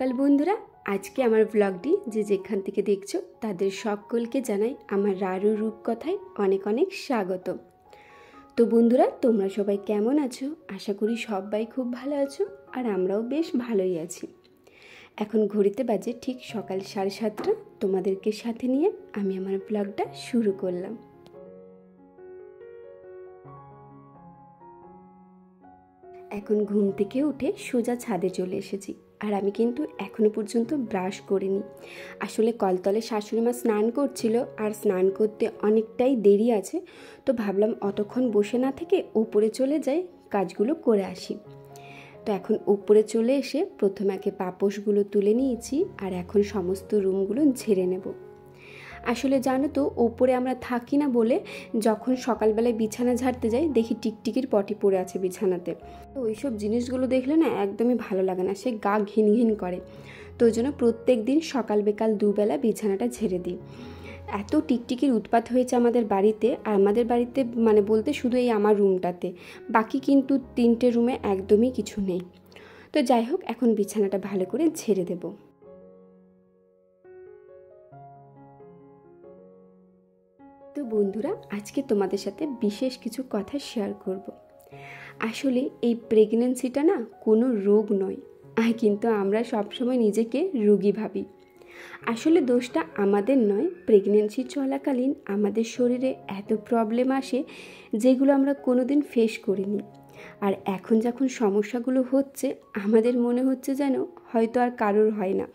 সকাল বন্ধুরা। আজকে আমার ব্লগটি যে যেখান থেকে দেখছো তাদের সকলকে জানাই আমার রারু রূপকথায় অনেক অনেক স্বাগত। তো বন্ধুরা, তোমরা সবাই কেমন আছো? আশা করি সবাই খুব ভালো আছো, আর আমরাও বেশ ভালোই আছি। এখন ঘড়িতে বাজে ঠিক সকাল 7:30। তোমাদেরকে সাথে নিয়ে আমি আমার ব্লগটা শুরু করলাম। এখন ঘুম থেকে উঠে সোজা ছাদে চলে এসেছি, আর আমি কিন্তু এখনো পর্যন্ত ব্রাশ করিনি। আসলে কলতলে শাশুড়ি মা স্নান করছিল, আর স্নান করতে অনেকটাই দেরি আছে, তো ভাবলাম অতক্ষণ বসে না থেকে উপরে চলে যাই, কাজগুলো করে আসি। তো এখন উপরে চলে এসে প্রথমে আগে পাপোশগুলো তুলে নিয়েছি, আর এখন সমস্ত রুমগুলো ঝেড়ে নেব। আসলে জানো তো, ওপরে আমরা থাকি না বলে যখন সকালবেলায় বিছানা ঝাড়তে যাই দেখি টিকটিকির পটি পড়ে আছে বিছানাতে। তো ওইসব জিনিসগুলো দেখলে না একদমই ভালো লাগে না, সে গা ঘিন ঘিন করে। তো ওই জন্য প্রত্যেক দিন সকাল বিকাল দুবেলা বিছানাটা ঝেড়ে দিই। এত টিকটিকির উৎপাত হয়েছে আমাদের বাড়িতে, আর আমাদের বাড়িতে মানে বলতে শুধু এই আমার রুমটাতে, বাকি কিন্তু 3টে রুমে একদমই কিছু নেই। তো যাই হোক, এখন বিছানাটা ভালো করে ঝেড়ে দেবো। তো বন্ধুরা, আজকে তোমাদের সাথে বিশেষ কিছু কথা শেয়ার করব। আসলে এই প্রেগনেন্সিটা না কোনো রোগ নয়, আর কিন্তু আমরা সবসময় নিজেকে রোগী ভাবি। আসলে দোষটা আমাদের নয়, প্রেগনেন্সি চলাকালীন আমাদের শরীরে এত প্রবলেম আসে যেগুলো আমরা কোনোদিন ফেস করিনি। আর এখন যখন সমস্যাগুলো হচ্ছে আমাদের মনে হচ্ছে যেন হয়তো আর কারোর হয় না।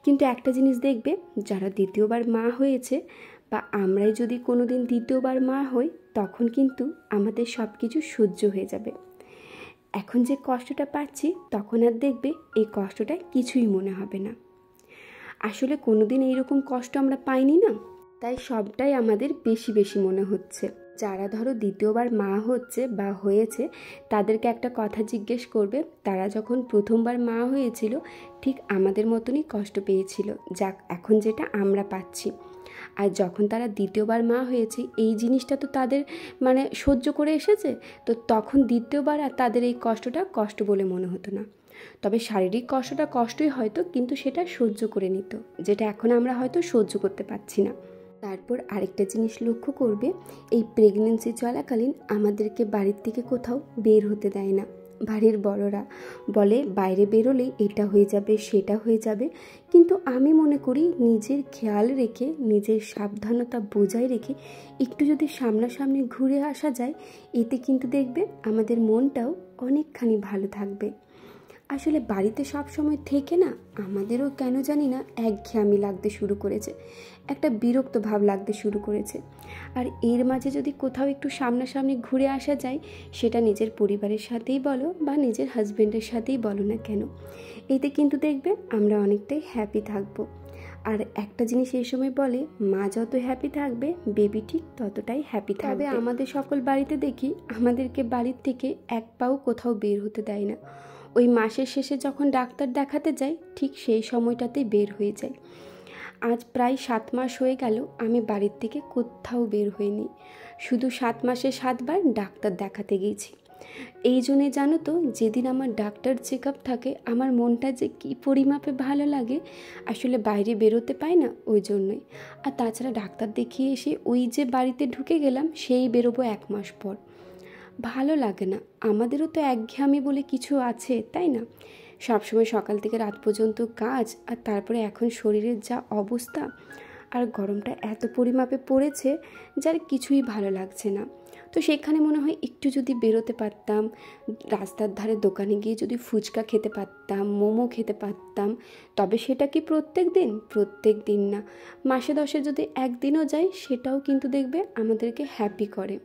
কিন্তু একটা জিনিস দেখবে, যারা দ্বিতীয়বার মা হয়েছে বা আমরাই যদি কোনো দিন দ্বিতীয়বার মা হই, তখন কিন্তু আমাদের সব কিছু সহ্য হয়ে যাবে। এখন যে কষ্টটা পাচ্ছি তখন আর দেখবে এই কষ্টটা কিছুই মনে হবে না। আসলে কোনো দিন এইরকম কষ্ট আমরা পাইনি না, তাই সবটাই আমাদের বেশি বেশি মনে হচ্ছে। যারা ধরো দ্বিতীয়বার মা হচ্ছে বা হয়েছে, তাদেরকে একটা কথা জিজ্ঞেস করবে, তারা যখন প্রথমবার মা হয়েছিল ঠিক আমাদের মতনই কষ্ট পেয়েছিল যাক এখন যেটা আমরা পাচ্ছি। আর যখন তারা দ্বিতীয়বার মা হয়েছে, এই জিনিসটা তো তাদের মানে সহ্য করে এসেছে, তো তখন দ্বিতীয়বার আর তাদের এই কষ্টটা কষ্ট বলে মনে হতো না। তবে শারীরিক কষ্টটা কষ্টই হয়তো, কিন্তু সেটা সহ্য করে নিত, যেটা এখন আমরা হয়তো সহ্য করতে পারছি না। তারপর আরেকটা জিনিস লক্ষ্য করবে, এই প্রেগনেন্সি চলাকালীন আমাদেরকে বাড়ির থেকে কোথাও বের হতে দেয় না। বাড়ির বড়রা বলে বাইরে বেরোলেই এটা হয়ে যাবে সেটা হয়ে যাবে, কিন্তু আমি মনে করি নিজের খেয়াল রেখে নিজের সাবধানতা বজায় রেখে একটু যদি সামনাসামনি ঘুরে আসা যায়, এতে কিন্তু দেখবে আমাদের মনটাও অনেকখানি ভালো থাকবে। আসলে বাড়িতে সব সময় থেকে না আমাদেরও কেন জানি না একঘেয়েমি লাগতে শুরু করেছে, একটা বিরক্ত ভাব লাগতে শুরু করেছে। আর এর মাঝে যদি কোথাও একটু সামনাসামনি ঘুরে আসা যায়, সেটা নিজের পরিবারের সাথেই বলো বা নিজের হাজব্যান্ডের সাথেই বলো না কেন, এতে কিন্তু দেখবে আমরা অনেকটাই হ্যাপি থাকবো। আর একটা জিনিস এই সময় বলে, মা যত হ্যাপি থাকবে বেবি ঠিক ততটাই হ্যাপি থাকবে। আমাদের সকল বাড়িতে দেখি আমাদেরকে বাড়ির থেকে এক পাও কোথাও বের হতে দেয় না। ওই মাসের শেষে যখন ডাক্তার দেখাতে যাই ঠিক সেই সময়টাতেই বের হয়ে যায়। আজ প্রায় 7 মাস হয়ে গেল আমি বাড়ির থেকে কোথাও বের হইনি, শুধু 7 মাসে 7 বার ডাক্তার দেখাতে গিয়েছি। এই জন্যে জানো তো, যেদিন আমার ডাক্তার চেক আপ থাকে আমার মনটা যে কী পরিমাপে ভালো লাগে, আসলে বাইরে বেরোতে পাই না ওই জন্যই। আর তাছাড়া ডাক্তার দেখিয়ে এসে ওই যে বাড়িতে ঢুকে গেলাম, সেই বেরোবো 1 মাস পর, ভালো লাগে না। আমাদেরও তো একঘেয়েমি বলে কিছু আছে, তাই না? সবসময় সকাল থেকে রাত পর্যন্ত কাজ, আর তারপরে এখন শরীরের যা অবস্থা, আর গরমটা এত পরিমাপে পড়েছে যার কিছুই ভালো লাগছে না। তো সেখানে মনে হয় একটু যদি বেরোতে পারতাম, রাস্তার ধারে দোকানে গিয়ে যদি ফুচকা খেতে পারতাম, মোমো খেতে পারতাম, তবে সেটা কি প্রত্যেক দিন? প্রত্যেক দিন না, মাসে 10-এ যদি একদিনও যাই, সেটাও কিন্তু দেখবে আমাদেরকে হ্যাপি করে।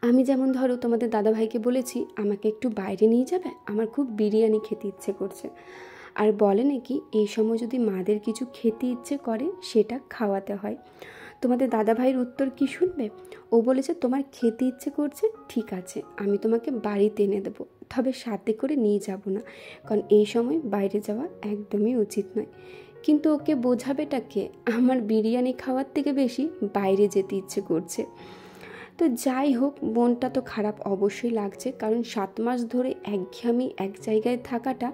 আমি যেমন ধরো তোমাদের দাদাভাইকে বলেছি আমাকে একটু বাইরে নিয়ে যাবে, আমার খুব বিরিয়ানি খেতে ইচ্ছে করছে। আর বলে নাকি এই সময় যদি মাদের কিছু খেতে ইচ্ছে করে সেটা খাওয়াতে হয়। তোমাদের দাদাভাইয়ের উত্তর কি শুনবে? ও বলেছে তোমার খেতে ইচ্ছে করছে, ঠিক আছে আমি তোমাকে বাড়িতে এনে দেবো, তবে সাথে করে নিয়ে যাব না, কারণ এই সময় বাইরে যাওয়া একদমই উচিত নয়। কিন্তু ওকে বোঝাবেটা কে? আমার বিরিয়ানি খাওয়ার থেকে বেশি বাইরে যেতে ইচ্ছে করছে। তো যাই হোক, মনটা তো খারাপ অবশ্যই লাগছে, কারণ 7 মাস ধরে একঘেয়েমি এক জায়গায় থাকাটা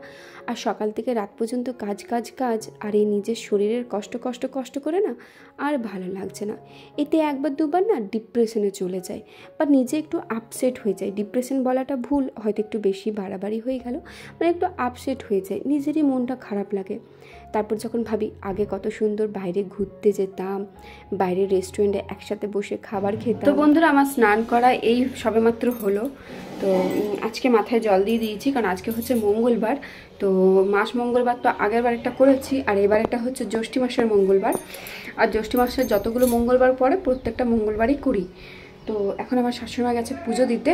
আর সকাল থেকে রাত পর্যন্ত কাজ কাজ কাজ, আর এই নিজের শরীরের কষ্ট কষ্ট কষ্ট করে না আর ভালো লাগছে না। এতে একবার দুবার না ডিপ্রেশনে চলে যায় বা নিজে একটু আপসেট হয়ে যায়। ডিপ্রেশন বলাটা ভুল, হয়তো একটু বেশি বাড়াবাড়ি হয়ে গেল, মানে একটু আপসেট হয়ে যায়, নিজেরই মনটা খারাপ লাগে। তারপর যখন ভাবি আগে কত সুন্দর বাইরে ঘুরতে যেতাম, বাইরের রেস্টুরেন্টে একসাথে বসে খাবার খেতাম। তো বন্ধুরা, আমার স্নান করা এই সবেমাত্র হলো। তো আজকে মাথায় জল দিয়ে দিয়েছি, কারণ আজকে হচ্ছে মঙ্গলবার। তো মাস মঙ্গলবার তো আগের বার একটা করেছি, আর এবার একটা হচ্ছে জ্যৈষ্ঠী মাসের মঙ্গলবার। আর জ্যৈষ্ঠী মাসের যতগুলো মঙ্গলবার পরে প্রত্যেকটা মঙ্গলবারই করি। তো এখন আমার শাশুড়িমা গেছে পুজো দিতে,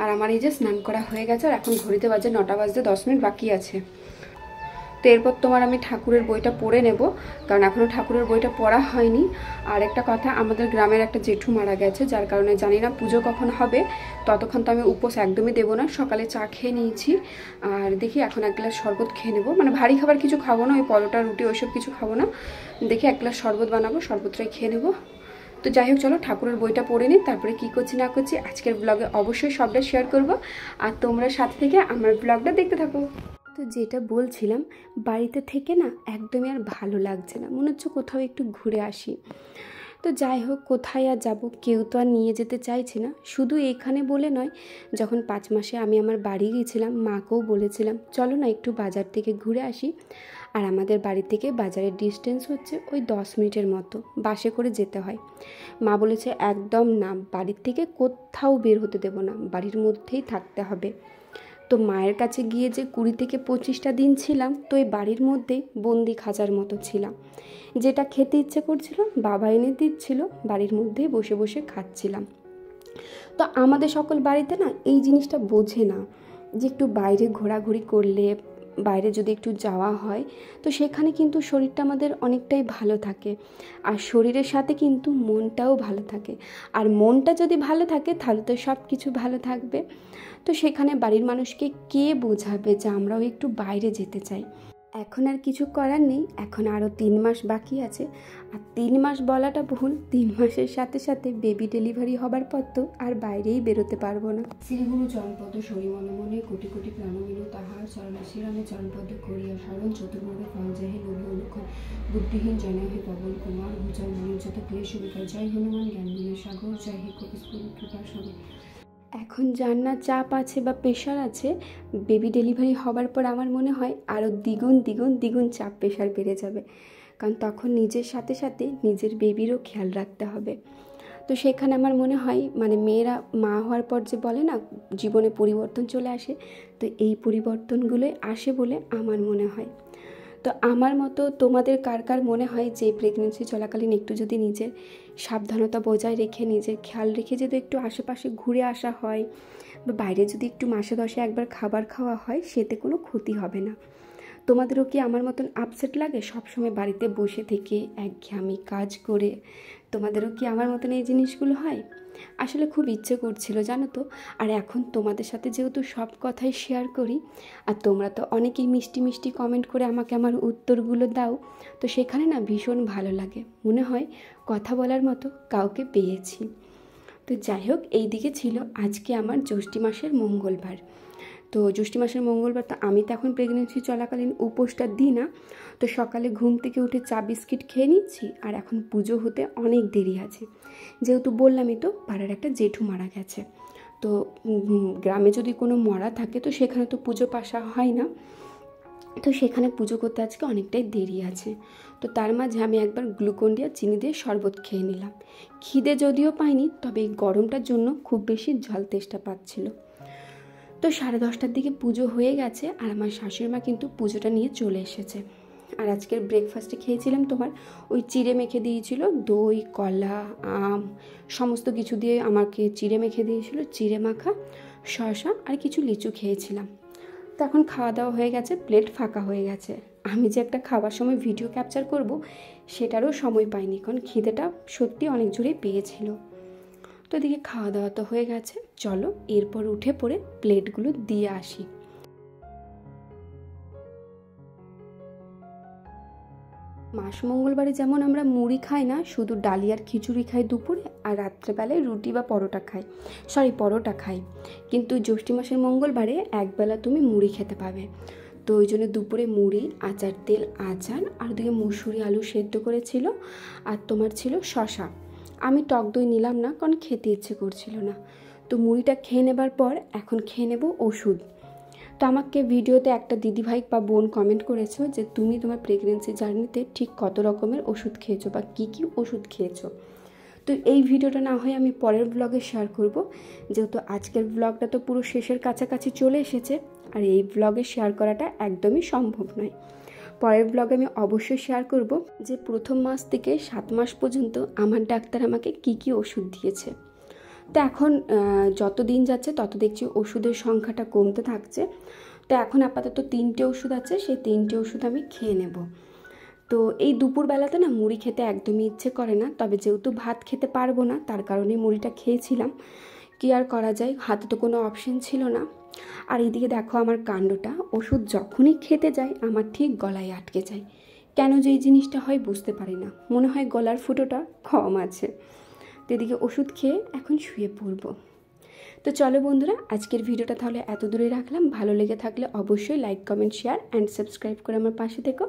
আর আমার এই যে স্নান করা হয়ে গেছে, আর এখন ঘড়িতে বাজে 9টা বাজতে 10 মিনিট বাকি আছে। তো এরপর তোমার আমি ঠাকুরের বইটা পড়ে নেব, কারণ এখনও ঠাকুরের বইটা পড়া হয়নি। আর একটা কথা, আমাদের গ্রামের একটা জেঠু মারা গেছে, যার কারণে জানি না পুজো কখন হবে। ততক্ষণ তো আমি উপোস একদমই দেবো না। সকালে চা খেয়ে নিয়েছি, আর দেখি এখন 1 গ্লাস শরবত খেয়ে নেবো। মানে ভারী খাবার কিছু খাবো না, ওই পরোটা রুটি ওইসব কিছু খাবো না। দেখি 1 গ্লাস শরবত বানাবো, শরবতটাই খেয়ে নেবো। তো যাই হোক, চলো ঠাকুরের বইটা পড়ে নিই, তারপরে কী করছি না করছি আজকের ব্লগে অবশ্যই সবটা শেয়ার করব। আর তোমরা সাথে থেকে আমার ব্লগটা দেখতে থাকো। তো যেটা বলছিলাম, বাড়িতে থেকে না একদমই আর ভালো লাগছে না, মনে হচ্ছে কোথাও একটু ঘুরে আসি। তো যাই হোক, কোথায় আর যাব, কেউ তো আর নিয়ে যেতে চাইছে না। শুধু এখানে বলে নয়, যখন 5 মাসে আমি আমার বাড়ি গিয়েছিলাম, মাকেও বলেছিলাম চলো না একটু বাজার থেকে ঘুরে আসি। আর আমাদের বাড়ি থেকে বাজারের ডিস্টেন্স হচ্ছে ওই 10 মিনিটের মতো, বাসে করে যেতে হয়। মা বলেছে একদম না, বাড়ির থেকে কোথাও বের হতে দেবো না, বাড়ির মধ্যেই থাকতে হবে। তো মায়ের কাছে গিয়ে যে 20 থেকে 25টা দিন ছিলাম, তো এই বাড়ির মধ্যেই বন্দি খাঁচার মতো ছিলাম। যেটা খেতে ইচ্ছে করছিল বাবা এনে দিচ্ছিল, বাড়ির মধ্যেই বসে বসে খাচ্ছিলাম। তো আমাদের সকল বাড়িতে না এই জিনিসটা বোঝে না, যে একটু বাইরে ঘোরাঘুরি করলে, বাইরে যদি একটু যাওয়া হয়, তো সেখানে কিন্তু শরীরটা আমাদের অনেকটাই ভালো থাকে, আর শরীরের সাথে কিন্তু মনটাও ভালো থাকে। আর মনটা যদি ভালো থাকে তাহলে তো সব কিছু ভালো থাকবে। তো সেখানে বাড়ির মানুষকে কে বোঝাবে যে আমরাও একটু বাইরে যেতে চাই। এখন আর কিছু করার নেই, এখন আরও 3 মাস বাকি আছে। আর 3 মাস বলাটা ভুল, 3 মাসের সাথে সাথে বেবি ডেলিভারি হবার পর তো আর বাইরেই বেরোতে পারবো না। শ্রীগুরু চরণপদ সরি মনে মনে কোটি কোটি প্রাণমিল তাহার চরণ শ্রীরামে চরণপদ করিয়া স্মরণ চতুর্মুখে ফল যাহে লোভ অনুক্ষণ বুদ্ধিহীন জনয় হে পবন কুমার ভূজল মনোযত ক্লেশ বিকার জয় হনুমান জ্ঞান গুণের সাগর জয় হে কপিস্পুর কৃপা সাগর। এখন যার না চাপ আছে বা প্রেশার আছে, বেবি ডেলিভারি হবার পর আমার মনে হয় আরও দ্বিগুণ দ্বিগুণ দ্বিগুণ চাপ প্রেশার বেড়ে যাবে, কারণ তখন নিজের সাথে সাথে নিজের বেবিরও খেয়াল রাখতে হবে। তো সেখানে আমার মনে হয়, মানে মেয়েরা মা হওয়ার পর যে বলে না জীবনে পরিবর্তন চলে আসে, তো এই পরিবর্তনগুলোই আসে বলে আমার মনে হয়। তো আমার মতো তোমাদের কার কার মনে হয় যে প্রেগনেন্সি চলাকালীন একটু যদি নিজের সাবধানতা বজায় রেখে নিজের খেয়াল রেখে যদি একটু আশেপাশে ঘুরে আসা হয়, বা বাইরে যদি একটু মাসে 10-এ একবার খাবার খাওয়া হয়, সেতে কোনো ক্ষতি হবে না। তোমাদেরও কি আমার মতন আপসেট লাগে সবসময় বাড়িতে বসে থেকে একঘেয়েমি কাজ করে? তোমাদেরও কি আমার মতন এই জিনিসগুলো হয়? আসলে খুব ইচ্ছে করছিল জানো তো। আর এখন তোমাদের সাথে যেহেতু সব কথাই শেয়ার করি, আর তোমরা তো অনেকেই মিষ্টি মিষ্টি কমেন্ট করে আমাকে আমার উত্তরগুলো দাও, তো সেখানে না ভীষণ ভালো লাগে, মনে হয় কথা বলার মতো কাউকে পেয়েছি। তো যাই হোক, এই দিকে ছিল আজকে আমার জ্যৈষ্ঠী মাসের মঙ্গলবার। তো জ্যৈষ্ঠী মাসের মঙ্গলবার, তো আমি তো এখন প্রেগনেন্সি চলাকালীন উপোসটা দিই না। তো সকালে ঘুম থেকে উঠে চা বিস্কিট খেয়ে নিচ্ছি, আর এখন পুজো হতে অনেক দেরি আছে। যেহেতু বললামই তো পাড়ার একটা জেঠু মারা গেছে, তো গ্রামে যদি কোনো মরা থাকে তো সেখানে তো পুজো পাশা হয় না, তো সেখানে পুজো করতে আজকে অনেকটাই দেরি আছে। তো তার মাঝে আমি একবার গ্লুকন ডি আর চিনি দিয়ে শরবত খেয়ে নিলাম। খিদে যদিও পাইনি, তবে এই গরমটার জন্য খুব বেশি ঝাল তেষ্টা পাচ্ছিল। তো 10:30টার দিকে পুজো হয়ে গেছে, আর আমার শাশুড়ি মা কিন্তু পুজোটা নিয়ে চলে এসেছে। আর আজকের ব্রেকফাস্টে খেয়েছিলাম তোমার ওই চিড়ে মেখে দিয়েছিল, দই কলা আম সমস্ত কিছু দিয়ে আমাকে চিড়ে মেখে দিয়েছিল, চিড়ে মাখা শসা আর কিছু লিচু খেয়েছিলাম। তো এখন খাওয়া দাওয়া হয়ে গেছে, প্লেট ফাঁকা হয়ে গেছে। আমি যে একটা খাওয়ার সময় ভিডিও ক্যাপচার করব সেটারও সময় পাইনি, কারণ খিদেটা সত্যি অনেক জোরেই পেয়েছিল। তো এদিকে খাওয়া দাওয়া তো হয়ে গেছে, চলো এরপর উঠে পড়ে প্লেটগুলো দিয়ে আসি। মাস মঙ্গলবারে যেমন আমরা মুড়ি খাই না, শুধু ডালি আর খিচুড়ি খাই দুপুরে, আর রাত্রেবেলায় রুটি বা পরোটা খাই। কিন্তু জ্যৈষ্ঠ মাসের মঙ্গলবারে একবেলা তুমি মুড়ি খেতে পাবে। তো ওই জন্য দুপুরে মুড়ি, আচার তেল আচার, আর ওদিকে মুসুরি আলু সেদ্ধ করেছিল, আর তোমার ছিল শশা। আমি টক দই নিলাম না, কারণ খেতে ইচ্ছে করছিল না। তো মুড়িটা খেয়ে নেবার পর এখন খেয়ে নেব ওষুধ। তো আমাকে ভিডিওতে একটা দিদিভাই বা বোন কমেন্ট করেছো যে তুমি তোমার প্রেগনেন্সি জার্নিতে ঠিক কত রকমের ওষুধ খেয়েছো বা কী কী ওষুধ খেয়েছো। তো এই ভিডিওটা না হয় আমি পরের ব্লগে শেয়ার করব, যেহেতু আজকের ব্লগটা তো পুরো শেষের কাছাকাছি চলে এসেছে, আর এই ব্লগে শেয়ার করাটা একদমই সম্ভব নয়। পরের ব্লগে আমি অবশ্যই শেয়ার করব যে প্রথম মাস থেকে 7 মাস পর্যন্ত আমার ডাক্তার আমাকে কী কী ওষুধ দিয়েছে। তো এখন যত দিন যাচ্ছে তত দেখছি ওষুধের সংখ্যাটা কমতে থাকছে। তো এখন আপাতত 3টে ওষুধ আছে, সেই 3টে ওষুধ আমি খেয়ে নেব। তো এই দুপুরবেলাতে না মুড়ি খেতে একদমই ইচ্ছে করে না, তবে যেহেতু ভাত খেতে পারবো না তার কারণে মুড়িটা খেয়েছিলাম। কি আর করা যায়, হাতে তো কোনো অপশন ছিল না। আর এইদিকে দেখো আমার কাণ্ডটা, ওষুধ যখনই খেতে যাই আমার ঠিক গলায় আটকে যায়। কেন যে এই জিনিসটা হয় বুঝতে পারি না, মনে হয় গলার ফুটোটা কম আছে। তো এদিকে ওষুধ খেয়ে এখন শুয়ে পড়বো। তো চলো বন্ধুরা, আজকের ভিডিওটা তাহলে এত দূরে রাখলাম। ভালো লেগে থাকলে অবশ্যই like, comment, share and subscribe করে আমার পাশে থেকো।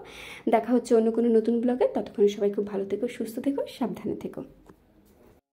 দেখা হচ্ছে অন্য কোনো নতুন ব্লগে। ততক্ষণে সবাই খুব ভালো থেকো, সুস্থ থেকো, সাবধানে থেকো।